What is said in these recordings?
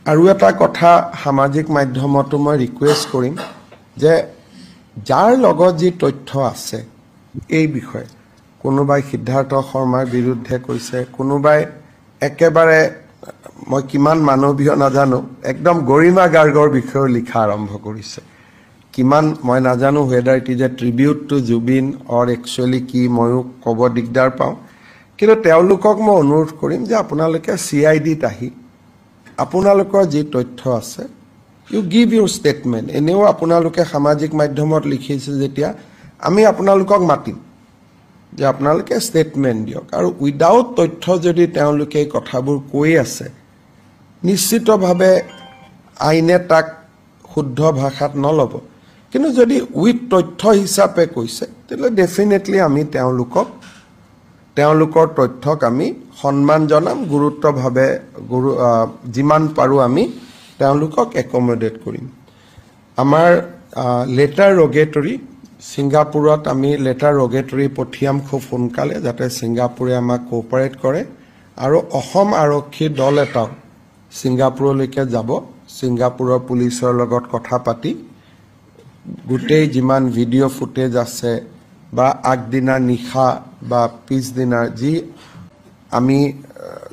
আৰু এটা কথা সামাজিক মাধ্যমতো মই ৰিকুৱেষ্ট কৰিম যে যাৰ লগত যি তথ্য আছে এই বিষয়ে কোনোবাই সিদ্ধাৰ্থ শৰ্মাৰ বিৰুদ্ধে কৈছে কোনোবাই একেবাৰে মই কিমান মানৱীয় নাজানো একদম গৰিমা গাৰ্গৰ বিষয়ে লিখা আৰম্ভ কৰিছে কিমান মই নাজানো whether it is a tribute to Jubin or actually কি ময়ো ক'ব দিগদাৰ পাওঁ কিন্তু তেওঁলোকক মই অনুৰোধ কৰিম যে আপোনালোকে CIDত আহি আপোনালোকৰ যি তথ্য আছে you give your statement এনেও আপোনালোকে সামাজিক মাধ্যমত লিখিছে যেতিয়া আমি আপোনালোকক মাতিম যে আপোনালোকে ষ্টেটমেন্ট দিয়ক আৰু উইদাউট তথ্য যদি তেওঁলোকে কথাবোৰ কৈ আছে নিশ্চিতভাৱে আইনে তাক শুদ্ধ ভাষাত নলব কিন্তু যদি উইথ তথ্য হিচাপে কৈছে তেলে ডেফিনেটলি আমি তেওঁলোকৰ তথ্যক আমি সন্মান জনাম গুৰুত্বভাৱে যিমান পাৰো আমি তেওঁলোকক একমোডেট কৰিম আমাৰ লেটাৰ ৰগেটৰী সিঙ্গাপুৰত আমি লেটাৰ ৰগেটৰী পঠিয়াম খুব সোনকালে যাতে সিঙ্গাপুৰে আমাক কোঅপাৰেট কৰে আৰু অসম আৰক্ষী দল এটাও সিঙ্গাপুৰলৈকে যাব সিঙ্গাপুৰৰ পুলিচৰ লগত কথা পাতি গোটেই যিমান ভিডিঅ' ফুটেজ আছে বা আগদিনা নিশা বা পিছদিনাৰ যি আমি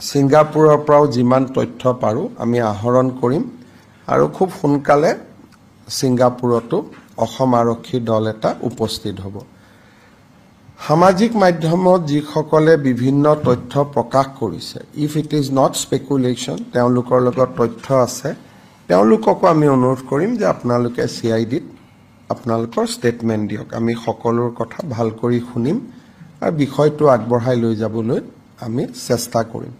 সিঙ্গাপুৰৰ পৰাও যিমান তথ্য পাৰো আমি আহৰণ কৰিম আৰু খুব সোনকালে সিঙ্গাপুৰতো অসম আৰক্ষী দল এটা উপস্থিত হ'ব সামাজিক মাধ্যমত যিসকলে বিভিন্ন তথ্য প্ৰকাশ কৰিছে ইফ ইট ইজ নট স্পেকুলেশ্যন তেওঁলোকৰ লগত তথ্য আছে তেওঁলোককো আমি অনুৰোধ কৰিম যে আপোনালোকে CIDত আপোনালোকৰ ষ্টেটমেন্ট দিয়ক আমি সকলোৰ কথা ভাল কৰি শুনিম আৰু বিষয়টো আগবঢ়াই লৈ যাবলৈ আমি চেষ্টা কৰিম